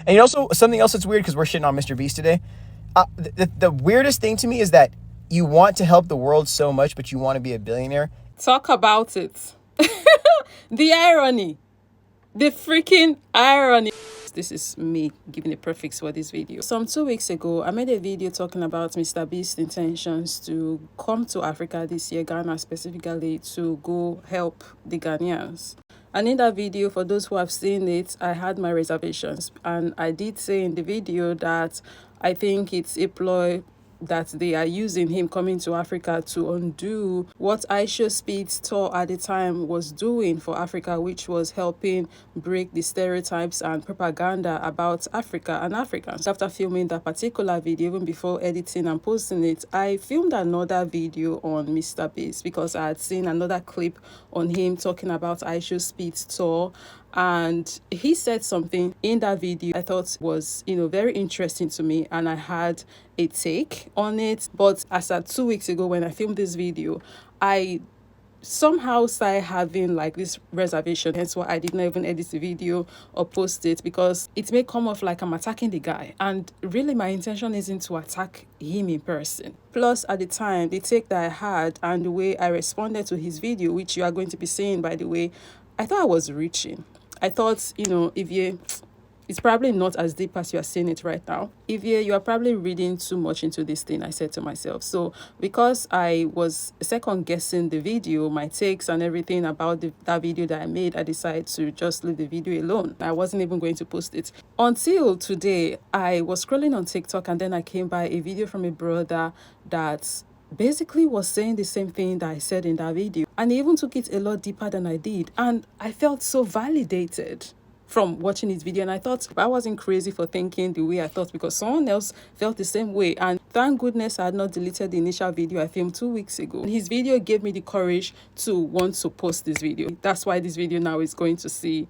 And you know, also something else that's weird, because we're shitting on Mr. Beast today. The weirdest thing to me is that you want to help the world so much, but you want to be a billionaire. Talk about it. The irony. The freaking irony. This is me giving a prefix for this video. Some 2 weeks ago, I made a video talking about Mr. Beast's intentions to come to Africa this year, Ghana specifically, to go help the Ghanaians. And in that video, for those who have seen it, I had my reservations. And I did say in the video that I think it's a ploy that they are using him coming to Africa to undo what IShowSpeed's tour at the time was doing for Africa, which was helping break the stereotypes and propaganda about Africa and Africans. After filming that particular video, even before editing and posting it, I filmed another video on Mr. Beast because I had seen another clip on him talking about IShowSpeed's tour. And he said something in that video I thought was, very interesting to me, and I had a take on it. But as at 2 weeks ago when I filmed this video, I somehow started having like this reservation, hence why I did not even edit the video or post it, because it may come off like I'm attacking the guy, and really my intention isn't to attack him in person. Plus, at the time, the take that I had and the way I responded to his video, which you are going to be seeing, by the way, I thought I was reaching. I thought, it's probably not as deep as you are seeing it right now. If you are probably reading too much into this thing, I said to myself. So because I was second guessing the video, my takes and everything about that video that I made, I decided to just leave the video alone. I wasn't even going to post it. Until today, I was scrolling on TikTok, and then I came by a video from a brother that basically was saying the same thing that I said in that video, and he even took it a lot deeper than I did, and I felt so validated from watching his video. And I thought I wasn't crazy for thinking the way I thought, because someone else felt the same way. And thank goodness I had not deleted the initial video I filmed 2 weeks ago. His video gave me the courage to want to post this video. That's why this video now is going to see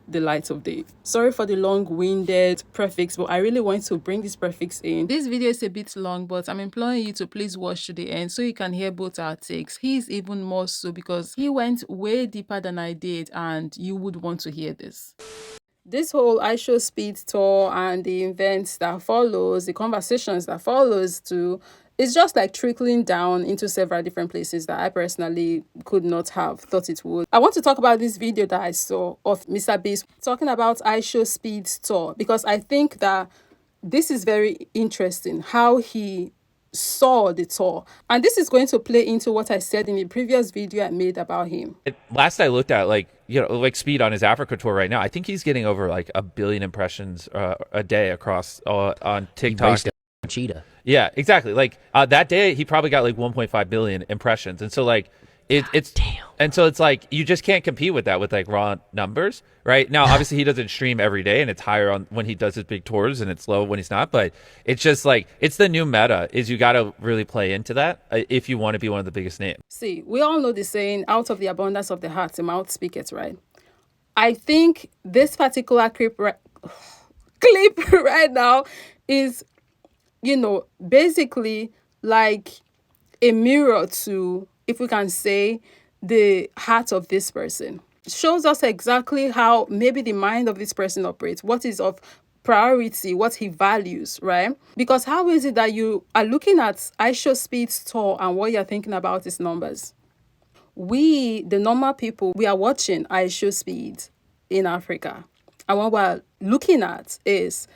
the light of day. Sorry for the long-winded prefix, but I really want to bring this prefix in. This video is a bit long, but I'm imploring you to please watch to the end so you can hear both our takes. He's even more so because he went way deeper than I did, and you would want to hear this. This whole IShowSpeed tour and the events that follows, the conversations that follows too, it's just like trickling down into several different places that I personally could not have thought it would. I want to talk about this video that I saw of Mr. Beast talking about IShowSpeed's tour, because I think that this is very interesting how he saw the tour. And this is going to play into what I said in the previous video I made about him. Last I looked at, Speed on his Africa tour right now, I think he's getting over like 1 billion impressions a day across on TikTok. Cheetah. Yeah, exactly. That day he probably got like 1.5 billion impressions, and so it's damn. And so it's like you just can't compete with that with like raw numbers, right? Now obviously he doesn't stream every day, and it's higher on when he does his big tours, and it's low when he's not. But it's just like it's the new meta. Is you got to really play into that if you want to be one of the biggest names. See, we all know the saying, "Out of the abundance of the heart, the mouth speaketh," right? I think this particular clip right now is, basically like a mirror to, if we can say, the heart of this person. It shows us exactly how maybe the mind of this person operates, what is of priority, what he values, right? Because how is it that you are looking at IShowSpeed's tour and what you're thinking about is numbers? We, the normal people, we are watching IShowSpeed in Africa. And what we're looking at is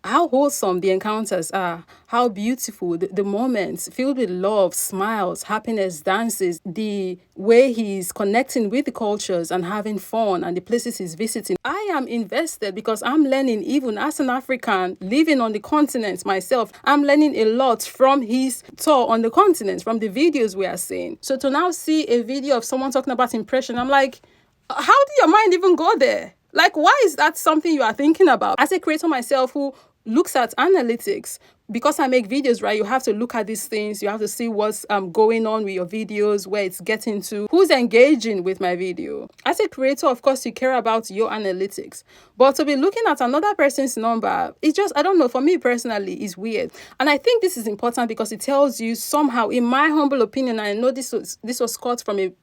how wholesome the encounters are, how beautiful the moments filled with love, smiles, happiness, dances, the way he's connecting with the cultures and having fun, and the places he's visiting. I am invested because I'm learning, even as an African living on the continent myself, I'm learning a lot from his tour on the continent, from the videos we are seeing. So to now see a video of someone talking about impression, I'm like, how did your mind even go there? Like, why is that something you are thinking about? As a creator myself who looks at analytics, because I make videos, right? You have to look at these things. You have to see what's going on with your videos, where it's getting to, who's engaging with my video. As a creator, of course, you care about your analytics. But to be looking at another person's number, it's just, I don't know, for me personally, it's weird. And I think this is important because it tells you somehow, in my humble opinion, I know this was cut from a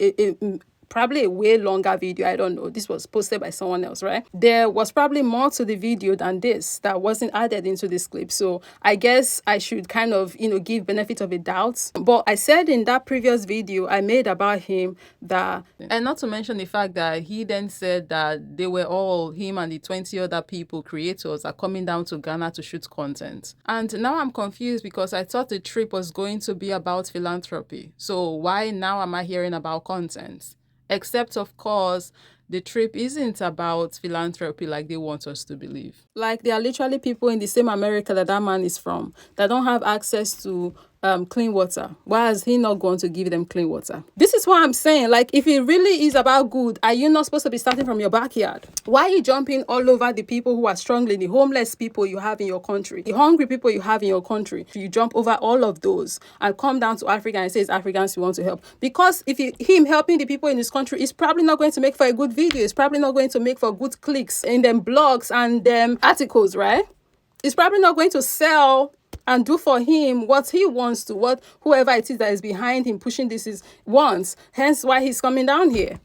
probably a way longer video. I don't know. This was posted by someone else, right? There was probably more to the video than this that wasn't added into this clip. So I guess I should kind of, give benefit of a doubt. But I said in that previous video I made about him that, and not to mention the fact that he then said that they were all, him and the 20 other people, creators, are coming down to Ghana to shoot content. And now I'm confused because I thought the trip was going to be about philanthropy. So why now am I hearing about content? Except, of course, the trip isn't about philanthropy like they want us to believe. Like, there are literally people in the same America that that man is from that don't have access to clean water. Why is he not going to give them clean water? This is what I'm saying. Like, if it really is about good, are you not supposed to be starting from your backyard? Why are you jumping all over the people who are struggling, the homeless people you have in your country, the hungry people you have in your country? You jump over all of those and come down to Africa and say it's Africans you want to help. Because if him helping the people in his country is probably not going to make for a good video. It's probably not going to make for good clicks in them blogs and them articles, right? It's probably not going to sell and do for him what he wants to, what whoever it is that is behind him pushing this is wants. Hence why he's coming down here.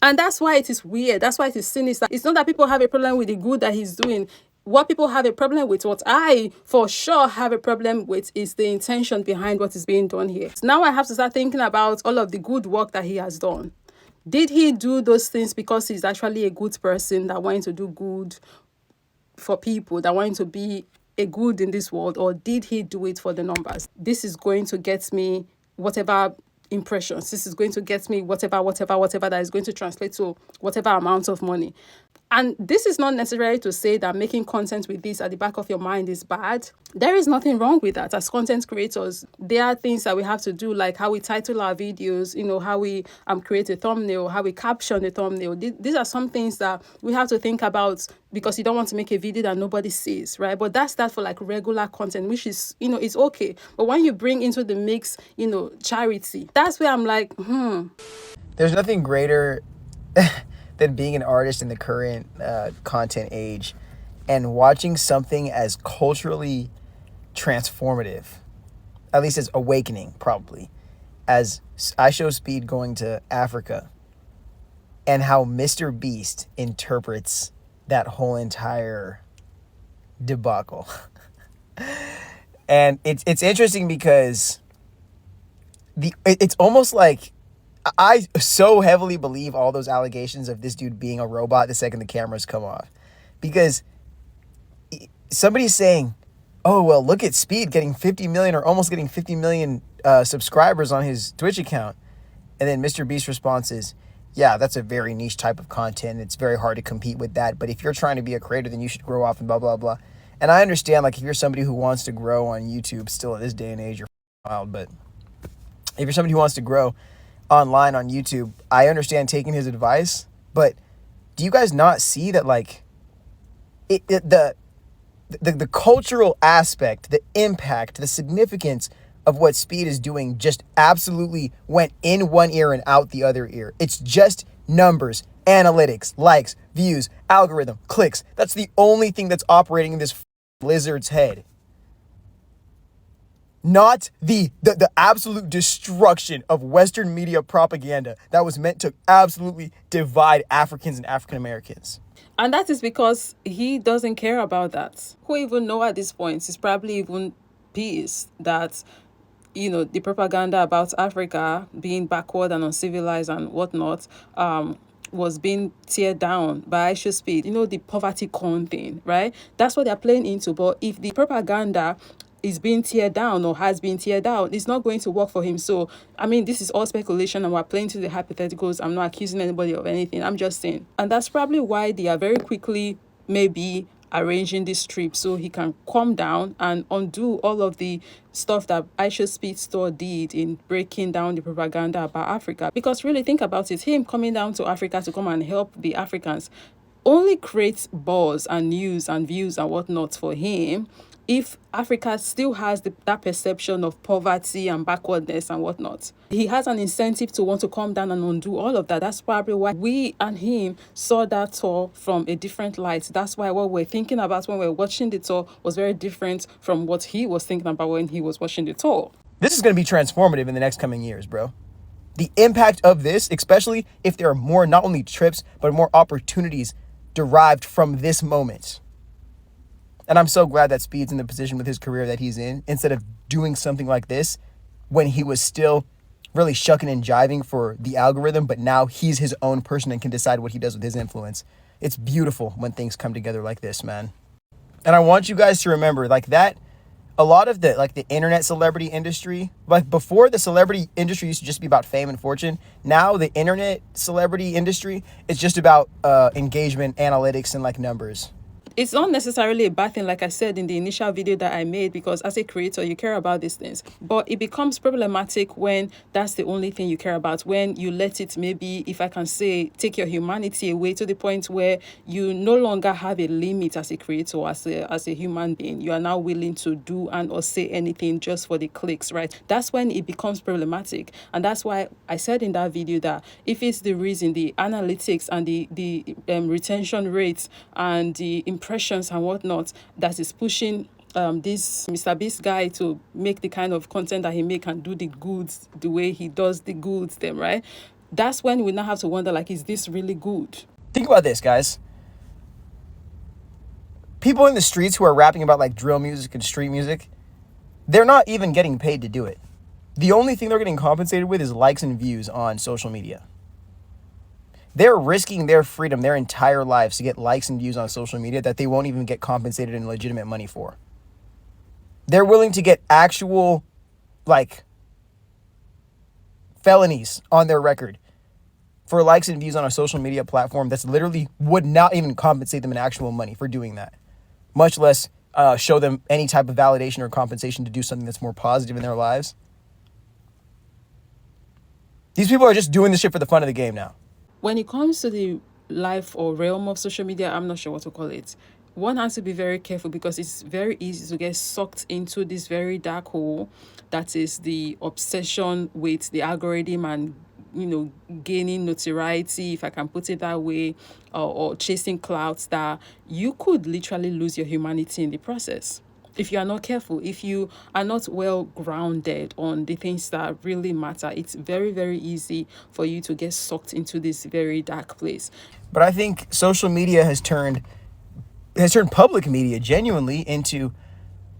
And that's why it is weird. That's why it is sinister. It's not that people have a problem with the good that he's doing. What people have a problem with, what I for sure have a problem with, is the intention behind what is being done here. Now I have to start thinking about all of the good work that he has done. Did he do those things because he's actually a good person that wanted to do good for people, that wanted to be a good in this world, or did he do it for the numbers? This is going to get me whatever impressions. This is going to get me whatever that is going to translate to whatever amount of money. And this is not necessarily to say that making content with this at the back of your mind is bad. There is nothing wrong with that. As content creators, there are things that we have to do, like how we title our videos, how we create a thumbnail, how we caption the thumbnail. These are some things that we have to think about, because you don't want to make a video that nobody sees, right? But that's that for like regular content, which is, it's okay. But when you bring into the mix, charity, that's where I'm like, There's nothing greater than being an artist in the current content age and watching something as culturally transformative, at least as awakening, probably, as IShowSpeed going to Africa, and how Mr. Beast interprets that whole entire debacle. And it's interesting because it's almost like, I so heavily believe all those allegations of this dude being a robot the second the cameras come off. Because somebody's saying, oh, well, look at Speed getting 50 million or almost getting 50 million subscribers on his Twitch account. And then Mr. Beast's response is, yeah, that's a very niche type of content. It's very hard to compete with that. But if you're trying to be a creator, then you should grow off and blah, blah, blah. And I understand, like, if you're somebody who wants to grow on YouTube, still at this day and age, you're wild. But if you're somebody who wants to grow online on YouTube, I understand taking his advice, but do you guys not see that, like, the cultural aspect, the impact, the significance of what Speed is doing just absolutely went in one ear and out the other ear? It's just numbers, analytics, likes, views, algorithm, clicks. That's the only thing that's operating in this lizard's head. Not the absolute destruction of Western media propaganda that was meant to absolutely divide Africans and African Americans. And that is because he doesn't care about that. Who even know at this point? He's probably even pissed that, the propaganda about Africa being backward and uncivilized and whatnot was being teared down by IShowSpeed. The poverty con thing, right? That's what they're playing into. But if the propaganda is being teared down or has been teared down, it's not going to work for him. So, this is all speculation and we're playing to the hypotheticals. I'm not accusing anybody of anything. I'm just saying. And that's probably why they are very quickly maybe arranging this trip so he can calm down and undo all of the stuff that IShowSpeed store did in breaking down the propaganda about Africa. Because really think about it, him coming down to Africa to come and help the Africans only creates buzz and news and views and whatnot for him if Africa still has that perception of poverty and backwardness and whatnot. He has an incentive to want to come down and undo all of that. That's probably why we and him saw that tour from a different light. That's why what we're thinking about when we're watching the tour was very different from what he was thinking about when he was watching the tour. This is going to be transformative in the next coming years, bro. The impact of this, especially if there are more, not only trips, but more opportunities derived from this moment. And I'm so glad that Speed's in the position with his career that he's in, instead of doing something like this when he was still really shucking and jiving for the algorithm, but now he's his own person and can decide what he does with his influence. It's beautiful when things come together like this, man. And I want you guys to remember, like, that a lot of the internet celebrity industry, like before, the celebrity industry used to just be about fame and fortune. Now the internet celebrity industry is just about engagement, analytics, and like numbers. It's not necessarily a bad thing, like I said in the initial video that I made, because as a creator, you care about these things. But it becomes problematic when that's the only thing you care about, when you let it, maybe, if I can say, take your humanity away to the point where you no longer have a limit as a creator, as a human being. You are now willing to do and or say anything just for the clicks, right? That's when it becomes problematic. And that's why I said in that video that if it's the reason, the analytics and the retention rates and the impressions and whatnot that is pushing this Mr. Beast guy to make the kind of content that he make and do the goods the way he does the goods them, right? That's when we now have to wonder, like, is this really good? Think about this, guys. People in the streets who are rapping about like drill music and street music, they're not even getting paid to do it. The only thing they're getting compensated with is likes and views on social media. They're risking their freedom, their entire lives, to get likes and views on social media that they won't even get compensated in legitimate money for. They're willing to get actual, like, felonies on their record for likes and views on a social media platform that's literally would not even compensate them in actual money for doing that, much less show them any type of validation or compensation to do something that's more positive in their lives. These people are just doing this shit for the fun of the game now. When it comes to the life or realm of social media, I'm not sure what to call it. One has to be very careful because it's very easy to get sucked into this very dark hole that is the obsession with the algorithm and, you know, gaining notoriety, if I can put it that way, or chasing clouds, that you could literally lose your humanity in the process. If you are not careful, if you are not well grounded on the things that really matter, it's very, very easy for you to get sucked into this very dark place. But I think social media has turned public media genuinely into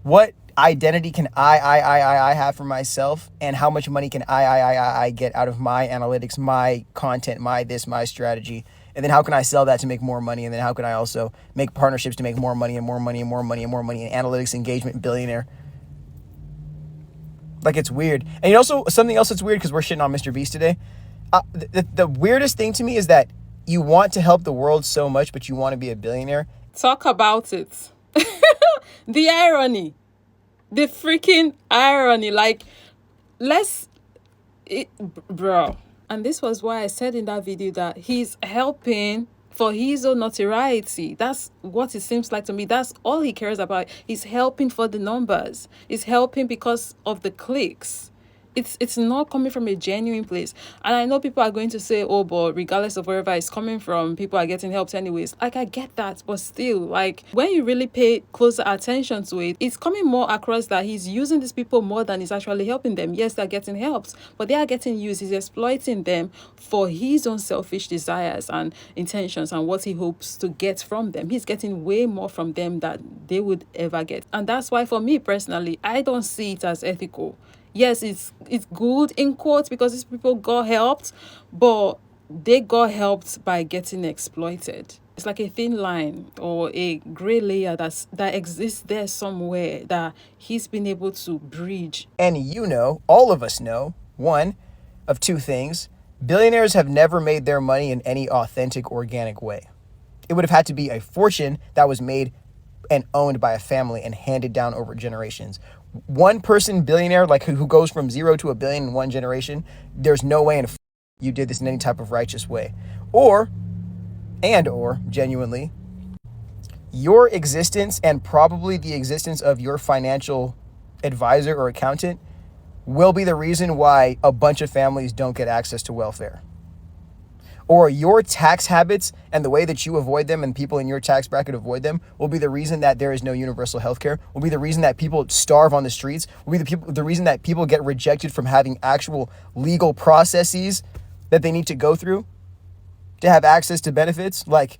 what identity can I have for myself, and how much money can I get out of my analytics, my content, my strategy. And then how can I sell that to make more money? And then how can I also make partnerships to make more money and more money and more money and more money, and analytics, engagement, billionaire. Like, it's weird. And you know, something else that's weird, because we're shitting on Mr. Beast today. The weirdest thing to me is that you want to help the world so much, but you want to be a billionaire. Talk about it. The irony. The freaking irony. Like, bro. And this was why I said in that video that he's helping for his own notoriety. That's what it seems like to me. That's all he cares about. He's helping for the numbers. He's helping because of the clicks. It's not coming from a genuine place. And I know people are going to say, oh, but regardless of wherever it's coming from, people are getting helped anyways. Like, I get that, but still, like, when you really pay closer attention to it, it's coming more across that he's using these people more than he's actually helping them. Yes, they're getting helped, but they are getting used. He's exploiting them for his own selfish desires and intentions and what he hopes to get from them. He's getting way more from them than they would ever get. And that's why, for me personally, I don't see it as ethical. Yes, it's good in quotes because these people got helped, but they got helped by getting exploited. It's like a thin line or a gray layer that exists there somewhere that he's been able to bridge. And you know, all of us know, one of two things: billionaires have never made their money in any authentic, organic way. It would have had to be a fortune that was made and owned by a family and handed down over generations. One person billionaire, like who goes from 0 to $1 billion in one generation, there's no way you did this in any type of righteous way. Or genuinely, your existence and probably the existence of your financial advisor or accountant will be the reason why a bunch of families don't get access to welfare. or your tax habits and the way that you avoid them and people in your tax bracket avoid them will be the reason that there is no universal health care, will be the reason that people starve on the streets, will be the reason that people get rejected from having actual legal processes that they need to go through to have access to benefits. Like,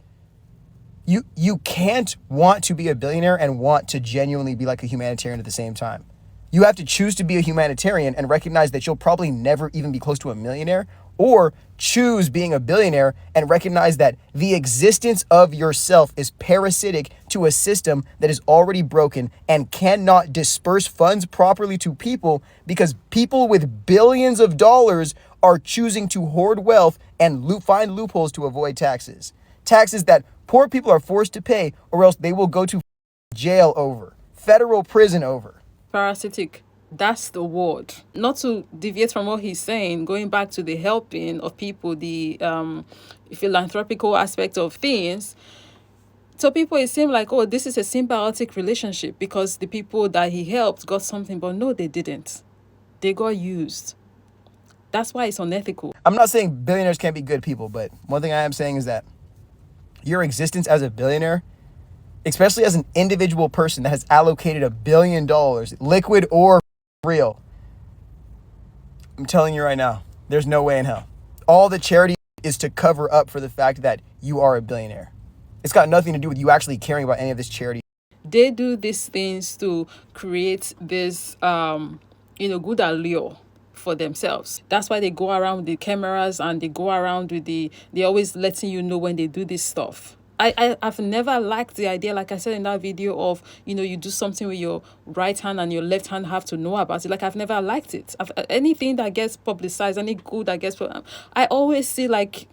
you can't want to be a billionaire and want to genuinely be like a humanitarian at the same time. You have to choose to be a humanitarian and recognize that you'll probably never even be close to a millionaire, or choose being a billionaire and recognize that the existence of yourself is parasitic to a system that is already broken and cannot disperse funds properly to people because people with billions of dollars are choosing to hoard wealth and find loopholes to avoid taxes. Taxes that poor people are forced to pay, or else they will go to jail over, federal prison over. Parasitic. That's the word. Not to deviate from what he's saying, going back to the helping of people, the philanthropical aspect of things. So people, it seemed like, oh, this is a symbiotic relationship because the people that he helped got something, but no, they didn't. They got used. That's why it's unethical. I'm not saying billionaires can't be good people, but one thing I am saying is that your existence as a billionaire, especially as an individual person that has allocated $1 billion, liquid or real, I'm telling you right now, there's no way in hell. All the charity is to cover up for the fact that you are a billionaire. It's got nothing to do with you actually caring about any of this charity. They do these things to create this, good allure for themselves. That's why they go around with the cameras and they go around with they're always letting you know when they do this stuff. I've never liked the idea, like I said in that video, of, you do something with your right hand and your left hand have to know about it. Like, I've never liked it. Anything that gets publicized, any good that gets, I always see like,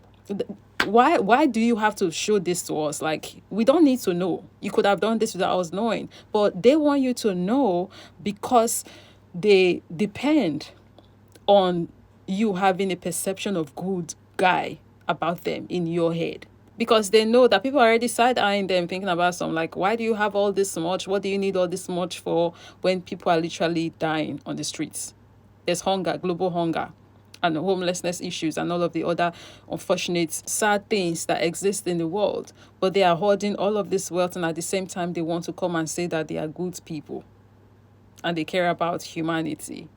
why do you have to show this to us? Like, we don't need to know. You could have done this without us knowing, but they want you to know because they depend on you having a perception of good guy about them in your head. Because they know that people are already side-eyeing them, thinking about some, like, why do you have all this much? What do you need all this much for when people are literally dying on the streets? There's hunger, global hunger, and homelessness issues, and all of the other unfortunate, sad things that exist in the world. But they are hoarding all of this wealth, and at the same time, they want to come and say that they are good people and they care about humanity.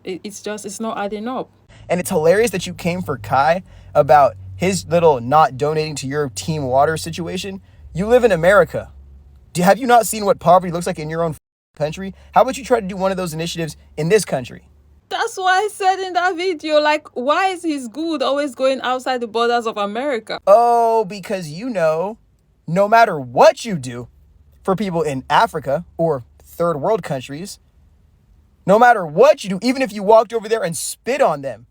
It's not adding up. And it's hilarious that you came for Kai about his little not donating to your team water situation. You live in America. Have you not seen what poverty looks like in your own country? How about you try to do one of those initiatives in this country? That's why I said in that video, like, why is his good always going outside the borders of America? Oh, because no matter what you do for people in Africa or third world countries, no matter what you do, even if you walked over there and spit on them,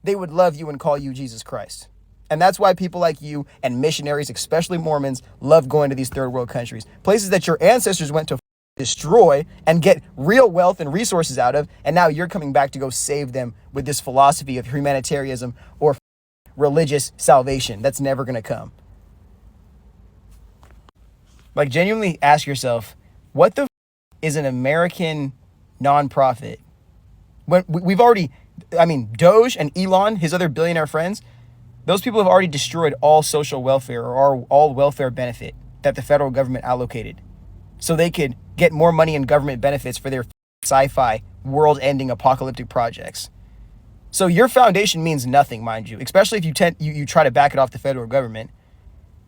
they would love you and call you Jesus Christ. And that's why people like you and missionaries, especially Mormons, love going to these third world countries. Places that your ancestors went to destroy and get real wealth and resources out of. And now you're coming back to go save them with this philosophy of humanitarianism or religious salvation. That's never going to come. Like, genuinely ask yourself, what the is an American nonprofit? When we've already, Doge and Elon, his other billionaire friends, those people have already destroyed all social welfare or all welfare benefit that the federal government allocated so they could get more money in government benefits for their sci-fi world-ending apocalyptic projects. So your foundation means nothing, mind you, especially if you try to back it off the federal government.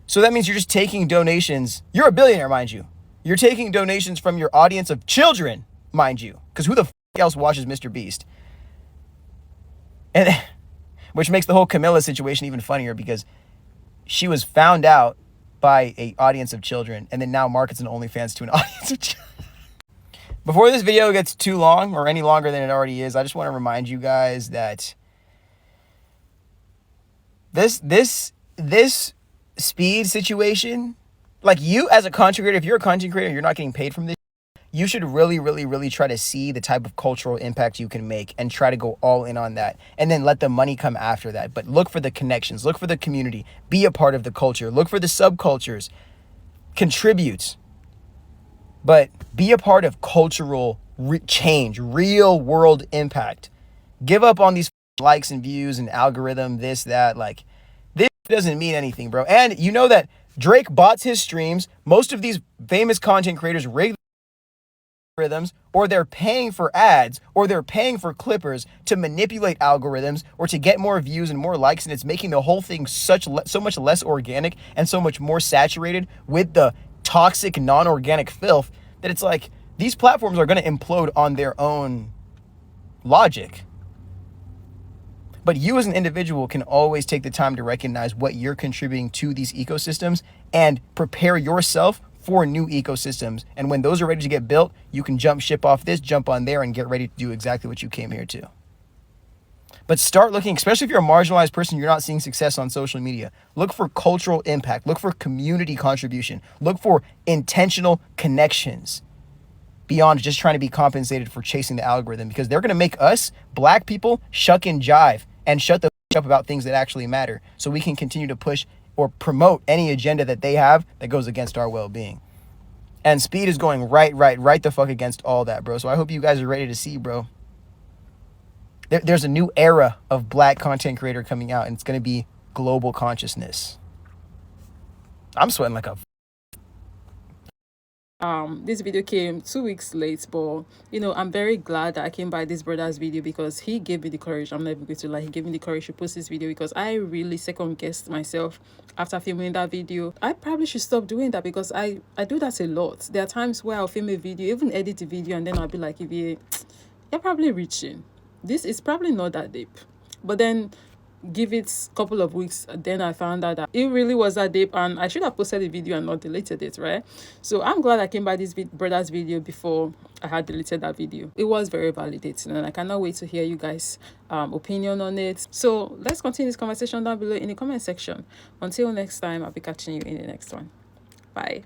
So that means you're just taking donations. You're a billionaire, mind you. You're taking donations from your audience of children, mind you, because who the else watches Mr. Beast? And which makes the whole Camilla situation even funnier because she was found out by an audience of children and then now markets an OnlyFans to an audience of children. Before this video gets too long or any longer than it already is, I just want to remind you guys that this speed situation, like, you as a content creator, if you're a content creator and you're not getting paid from this, you should really, really, really try to see the type of cultural impact you can make and try to go all in on that and then let the money come after that. But look for the connections, look for the community, be a part of the culture, look for the subcultures, contribute, but be a part of cultural change, real world impact. Give up on these likes and views and algorithm, this, that. Like, this doesn't mean anything, bro. And you know that Drake bots his streams. Most of these famous content creators rig algorithms, or they're paying for ads, or they're paying for clippers to manipulate algorithms or to get more views and more likes, and it's making the whole thing so much less organic and so much more saturated with the toxic non-organic filth that it's like these platforms are going to implode on their own logic. But you as an individual can always take the time to recognize what you're contributing to these ecosystems and prepare yourself for new ecosystems. And when those are ready to get built, you can jump ship off this, jump on there, and get ready to do exactly what you came here to. But start looking, especially if you're a marginalized person, you're not seeing success on social media. Look for cultural impact. Look for community contribution. Look for intentional connections beyond just trying to be compensated for chasing the algorithm, because they're going to make us, black people, shuck and jive and shut the up about things that actually matter so we can continue to push or promote any agenda that they have that goes against our well-being. And Speed is going right the fuck against all that, bro. So I hope you guys are ready to see, bro. There's a new era of black content creator coming out, and it's going to be global consciousness. I'm sweating like a... This video came 2 weeks late, but you know, I'm very glad that I came by this brother's video because he gave me the courage. I'm never going to lie, he gave me the courage to post this video because I really second guessed myself after filming that video. I probably should stop doing that because I do that a lot. There are times where I'll film a video, even edit the video, and then I'll be like, if you're probably reaching, this is probably not that deep. But then give it a couple of weeks, then I found out that it really was that deep, and I should have posted the video and not deleted it, right? So I'm glad I came by this brother's video before I had deleted that video. It was very validating, and I cannot wait to hear you guys opinion on it. So let's continue this conversation down below in the comment section. Until next time, I'll be catching you in the next one. Bye.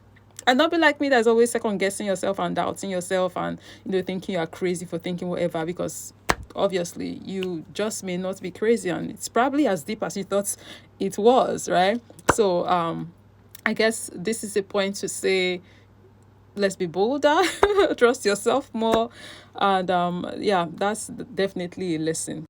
And don't be like me that's always second guessing yourself and doubting yourself and, you know, thinking you are crazy for thinking whatever, because obviously you just may not be crazy and it's probably as deep as you thought it was, right? So I guess this is a point to say, let's be bolder, trust yourself more, and yeah, that's definitely a lesson.